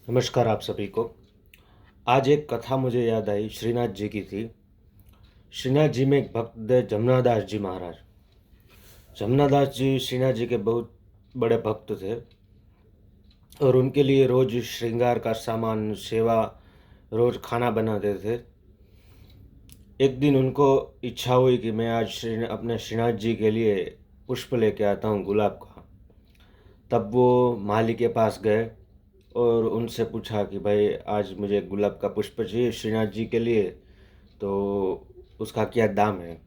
नमस्कार आप सभी को। आज एक कथा मुझे याद आई, श्रीनाथ जी की थी। श्रीनाथ जी में एक भक्त थे, जमनादास जी महाराज। जमनादास जी श्रीनाथ जी के बहुत बड़े भक्त थे और उनके लिए रोज श्रृंगार का सामान, सेवा, रोज खाना बनाते थे। एक दिन उनको इच्छा हुई कि मैं आज अपने श्रीनाथ जी के लिए पुष्प लेके आता हूँ, गुलाब का। तब वो माली के पास गए और उनसे पूछा कि भाई आज मुझे गुलाब का पुष्प चाहिए श्रीनाथ जी के लिए, तो उसका क्या दाम है।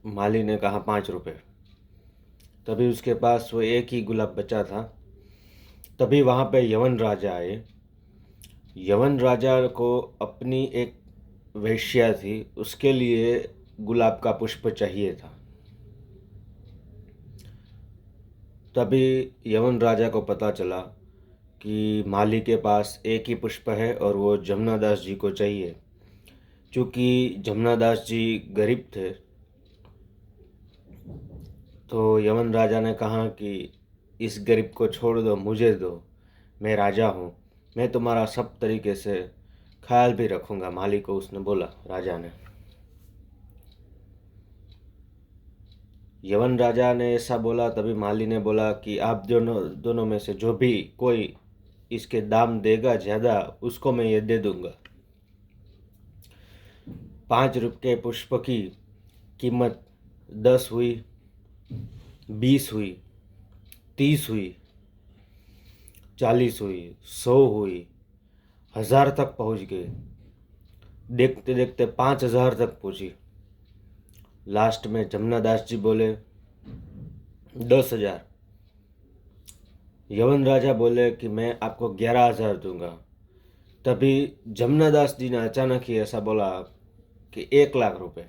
माली ने कहा 5 रुपये। तभी उसके पास वो एक ही गुलाब बचा था। तभी वहाँ पे यवन राजा आए। यवन राजा को अपनी एक वेश्या थी, उसके लिए गुलाब का पुष्प चाहिए था। तभी यवन राजा को पता चला कि माली के पास एक ही पुष्प है और वो जमनादास जी को चाहिए। चूँकि जमनादास जी गरीब थे, तो यमन राजा ने कहा कि इस गरीब को छोड़ दो, मुझे दो, मैं राजा हूँ, मैं तुम्हारा सब तरीके से ख्याल भी रखूँगा। माली को उसने बोला, राजा ने। यवन राजा ने ऐसा बोला, तभी माली ने बोला कि आप दोनों दोनों में से जो भी कोई इसके दाम देगा ज़्यादा, उसको मैं ये दे दूँगा। 5 रुपये पुष्प की कीमत 10 हुई, 20 हुई, 30 हुई, 40 हुई, 100 हुई, 1000 तक पहुंच गए। देखते देखते 5000 तक पहुंची। लास्ट में जमनादास जी बोले 10,000। यवन राजा बोले कि मैं आपको 11,000 दूंगा। तभी जमनादास जी ने अचानक ही ऐसा बोला कि 1,00,000 रुपये।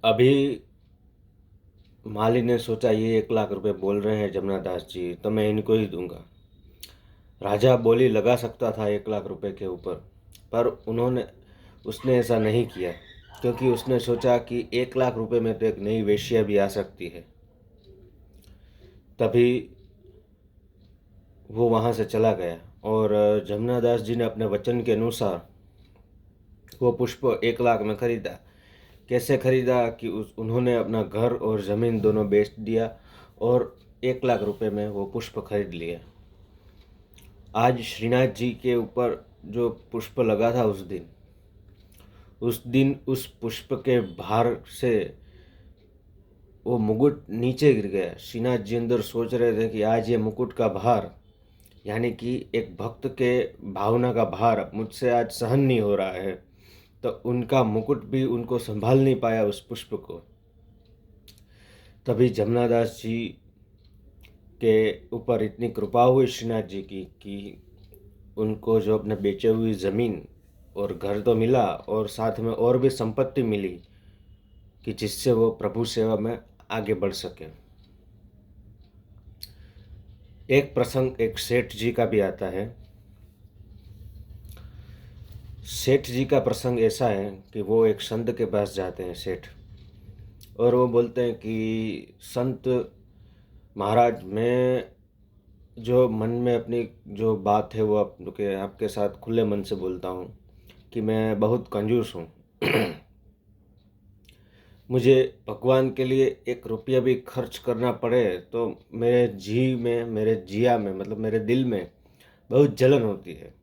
अभी माली ने सोचा ये 1,00,000 रुपये बोल रहे हैं जमनादास जी, तो मैं इनको ही दूंगा। राजा बोली लगा सकता था 1,00,000 रुपये के ऊपर, पर उसने ऐसा नहीं किया, क्योंकि उसने सोचा कि 1,00,000 रुपये में तो एक नई वेश्या भी आ सकती है। तभी वो वहाँ से चला गया और जमुनादास जी ने अपने वचन के अनुसार वो पुष्प 1,00,000 में खरीदा। कैसे खरीदा कि उन्होंने अपना घर और ज़मीन दोनों बेच दिया और 1,00,000 रुपये में वो पुष्प खरीद लिए। आज श्रीनाथ जी के ऊपर जो पुष्प लगा था, उस दिन उस पुष्प के भार से वो मुकुट नीचे गिर गया। श्रीनाथ जी अंदर सोच रहे थे कि आज ये मुकुट का भार, यानी कि एक भक्त के भावना का भार मुझसे आज सहन नहीं हो रहा है, तो उनका मुकुट भी उनको संभाल नहीं पाया उस पुष्प को। तभी जमनादास जी के ऊपर इतनी कृपा हुई श्रीनाथ जी की कि उनको जो अपने बेचे हुई ज़मीन और घर तो मिला और साथ में और भी संपत्ति मिली कि जिससे वो प्रभु सेवा में आगे बढ़ सके। एक प्रसंग एक सेठ जी का भी आता है। सेठ जी का प्रसंग ऐसा है कि वो एक संत के पास जाते हैं, सेठ, और वो बोलते हैं कि संत महाराज, मैं जो मन में अपनी जो बात है वो आपके साथ खुले मन से बोलता हूँ कि मैं बहुत कंजूस हूँ। मुझे भगवान के लिए 1 रुपया भी खर्च करना पड़े तो मेरे जिया में, मतलब मेरे दिल में बहुत जलन होती है।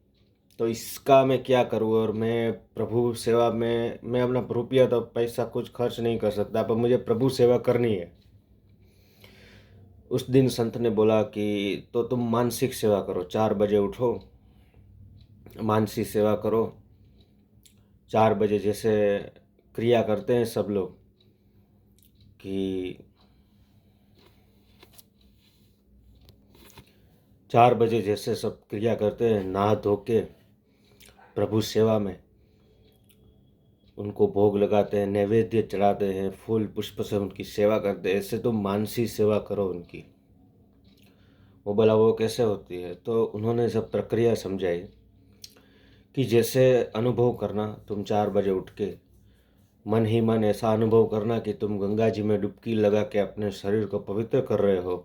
तो इसका मैं क्या करूँ, और मैं प्रभु सेवा में मैं अपना रुपया तो पैसा कुछ खर्च नहीं कर सकता, पर मुझे प्रभु सेवा करनी है। उस दिन संत ने बोला कि तो तुम मानसिक सेवा करो, 4 बजे उठो, मानसिक सेवा करो। 4 बजे जैसे क्रिया करते हैं सब लोग कि 4 बजे जैसे सब क्रिया करते हैं, नहा धो के प्रभु सेवा में उनको भोग लगाते हैं, नैवेद्य चढ़ाते हैं, फूल पुष्प से उनकी सेवा करते हैं। ऐसे तुम मानसी सेवा करो उनकी। वो बोला वो कैसे होती है, तो उन्होंने सब प्रक्रिया समझाई कि जैसे अनुभव करना, तुम 4 बजे उठ के मन ही मन ऐसा अनुभव करना कि तुम गंगा जी में डुबकी लगा के अपने शरीर को पवित्र कर रहे हो।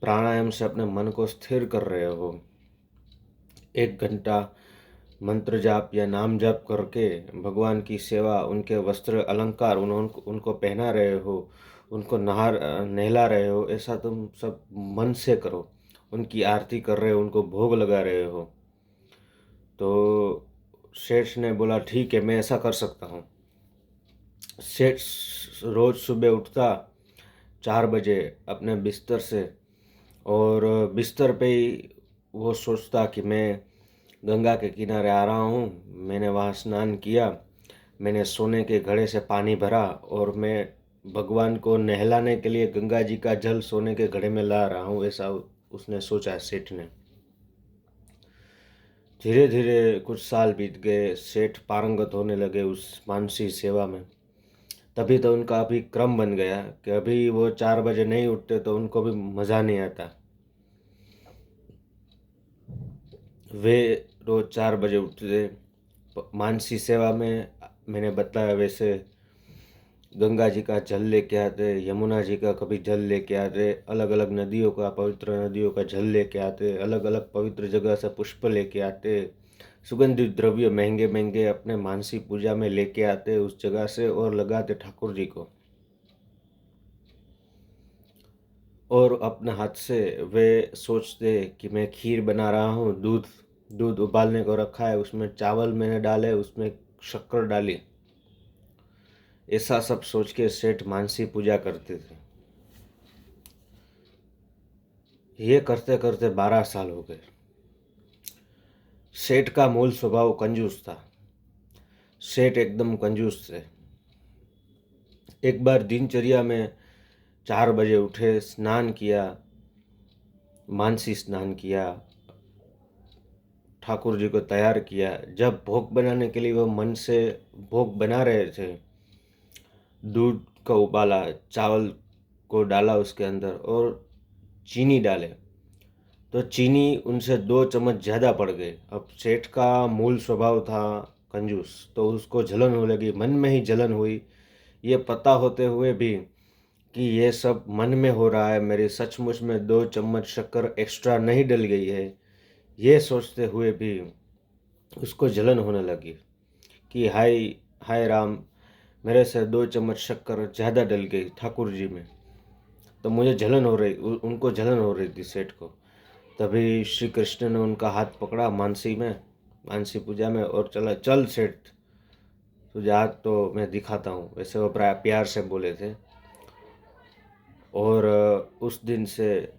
प्राणायाम से अपने मन को स्थिर कर रहे हो, 1 घंटा मंत्र जाप या नाम जाप करके भगवान की सेवा, उनके वस्त्र अलंकार उनको पहना रहे हो, उनको नहला रहे हो, ऐसा तुम सब मन से करो। उनकी आरती कर रहे हो, उनको भोग लगा रहे हो। तो सेठ ने बोला ठीक है, मैं ऐसा कर सकता हूँ। सेठ रोज़ सुबह उठता 4 बजे अपने बिस्तर से, और बिस्तर पे ही वो सोचता कि मैं गंगा के किनारे आ रहा हूँ, मैंने वहाँ स्नान किया, मैंने सोने के घड़े से पानी भरा और मैं भगवान को नहलाने के लिए गंगा जी का जल सोने के घड़े में ला रहा हूँ, ऐसा उसने सोचा सेठ ने। धीरे धीरे कुछ साल बीत गए, सेठ पारंगत होने लगे उस मानसी सेवा में। तभी तो उनका अभी क्रम बन गया कि अभी वो 4 बजे नहीं उठते तो उनको भी मज़ा नहीं आता। वे रोज़ 4 बजे उठते, मानसी सेवा में मैंने बताया वैसे गंगा जी का जल लेके आते, यमुना जी का कभी जल लेके आते, अलग अलग नदियों का, पवित्र नदियों का जल लेके आते, अलग अलग पवित्र जगह से पुष्प लेके आते, सुगंधित द्रव्य महंगे महंगे अपने मानसी पूजा में लेके आते उस जगह से और लगाते ठाकुर जी को। और अपने हाथ से वे सोचते कि मैं खीर बना रहा हूँ, दूध दूध उबालने को रखा है, उसमें चावल मैंने डाले, उसमें शक्कर डाली। ऐसा सब सोच के सेठ मानसी पूजा करते थे। ये करते करते 12 साल हो गए। सेठ का मूल स्वभाव कंजूस था। सेठ एकदम कंजूस थे। एक बार दिनचर्या में 4 बजे उठे, स्नान किया, मानसी स्नान किया, ठाकुर जी को तैयार किया। जब भोग बनाने के लिए वो मन से भोग बना रहे थे, दूध को उबाला, चावल को डाला उसके अंदर और चीनी डाले, तो चीनी उनसे 2 चम्मच ज़्यादा पड़ गई। अब सेठ का मूल स्वभाव था कंजूस, तो उसको जलन होने लगी, मन में ही जलन हुई। ये पता होते हुए भी कि ये सब मन में हो रहा है, मेरी सचमुच में 2 चम्मच शक्कर एक्स्ट्रा नहीं डल गई है, ये सोचते हुए भी उसको जलन होने लगी कि हाय हाय राम, मेरे से 2 चम्मच शक्कर ज़्यादा डल गई ठाकुर जी में, तो मुझे जलन हो रही, उनको जलन हो रही थी सेठ को। तभी श्री कृष्ण ने उनका हाथ पकड़ा मानसी में, मानसी पूजा में, और चला, चल सेठ, तुझे आज तो मैं दिखाता हूँ, वैसे वो प्राय प्यार से बोले थे। और उस दिन से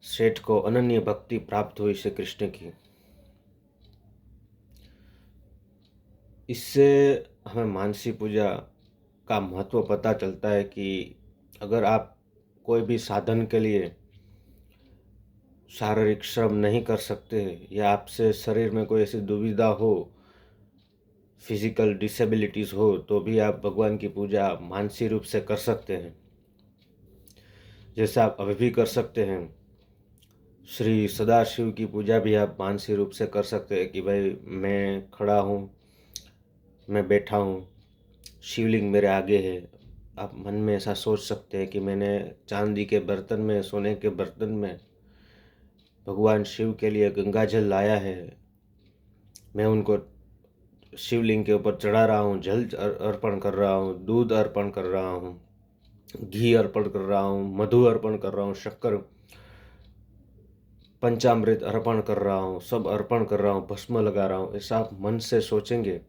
सेठ को अनन्य भक्ति प्राप्त हुई श्री कृष्ण की। इससे हमें मानसी पूजा का महत्व पता चलता है कि अगर आप कोई भी साधन के लिए शारीरिक श्रम नहीं कर सकते, या आपसे शरीर में कोई ऐसी दुविधा हो, फिजिकल डिसेबिलिटीज़ हो, तो भी आप भगवान की पूजा मानसी रूप से कर सकते हैं। जैसे आप अभी भी कर सकते हैं। श्री सदाशिव की पूजा भी आप मानसी रूप से कर सकते हैं कि भाई मैं खड़ा हूँ, मैं बैठा हूँ, शिवलिंग मेरे आगे है। आप मन में ऐसा सोच सकते हैं कि मैंने चांदी के बर्तन में, सोने के बर्तन में भगवान शिव के लिए गंगा जल लाया है, मैं उनको शिवलिंग के ऊपर चढ़ा रहा हूँ, जल अर्पण कर रहा हूँ, दूध अर्पण कर रहा हूँ, घी अर्पण कर रहा हूँ, मधु अर्पण कर रहा हूँ, शक्कर, पंचामृत अर्पण कर रहा हूँ, सब अर्पण कर रहा हूँ, भस्म लगा रहा हूँ। ऐसा आप मन से सोचेंगे,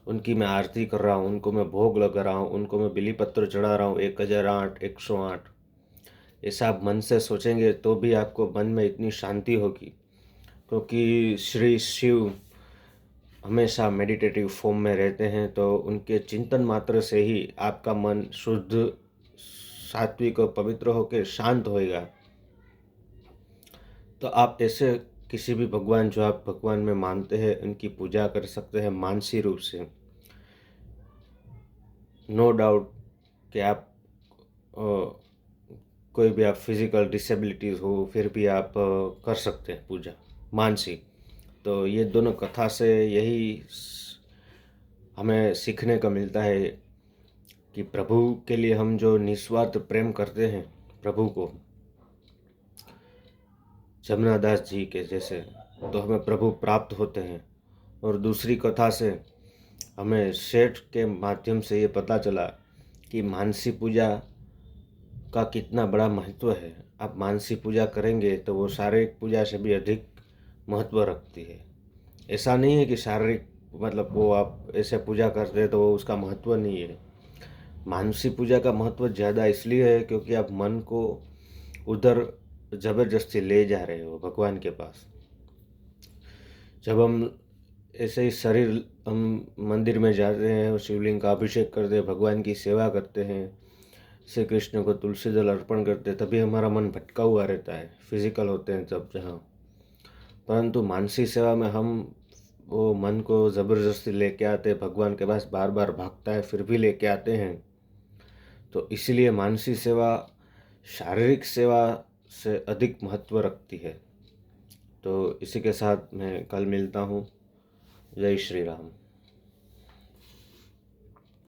उनकी मैं आरती कर रहा हूँ, उनको मैं भोग लगा रहा हूँ, उनको मैं बिली पत्र चढ़ा रहा हूँ, 1008, 108, ऐसा आप मन से सोचेंगे तो भी आपको मन में इतनी शांति होगी, क्योंकि श्री शिव हमेशा मेडिटेटिव फॉर्म में रहते हैं। तो उनके चिंतन मात्र से ही आपका मन शुद्ध, सात्विक और पवित्र होकर शांत होएगा। तो आप ऐसे किसी भी भगवान, जो आप भगवान में मानते हैं, उनकी पूजा कर सकते हैं मानसी रूप से। नो डाउट कि आप कोई भी आप फिजिकल डिसेबिलिटीज़ हो, फिर भी आप कर सकते हैं पूजा मानसी। तो ये दोनों कथा से यही हमें सीखने को मिलता है कि प्रभु के लिए हम जो निस्वार्थ प्रेम करते हैं, प्रभु को, जमुना दास जी के जैसे तो हमें प्रभु प्राप्त होते हैं। और दूसरी कथा से हमें सेठ के माध्यम से ये पता चला कि मानसी पूजा का कितना बड़ा महत्व है। आप मानसी पूजा करेंगे तो वो शारीरिक पूजा से भी अधिक महत्व रखती है। ऐसा नहीं है कि शारीरिक मतलब वो आप ऐसे पूजा करते हैं तो वो उसका महत्व नहीं है। मानसी पूजा का महत्व ज़्यादा इसलिए है क्योंकि आप मन को उधर ज़बरदस्ती ले जा रहे हो भगवान के पास। जब हम ऐसे ही शरीर हम मंदिर में जाते हैं और शिवलिंग का अभिषेक करते हैं, भगवान की सेवा करते हैं, श्री कृष्ण को तुलसी जल अर्पण करते हैं, तभी हमारा मन भटका हुआ रहता है, फिजिकल होते हैं तब जहाँ। परंतु मानसी सेवा में हम वो मन को ज़बरदस्ती लेके आते हैं भगवान के पास, बार बार भागता है फिर भी लेके आते हैं। तो इसलिए मानसी सेवा शारीरिक सेवा से अधिक महत्व रखती है। तो इसी के साथ मैं कल मिलता हूँ। जय श्री राम।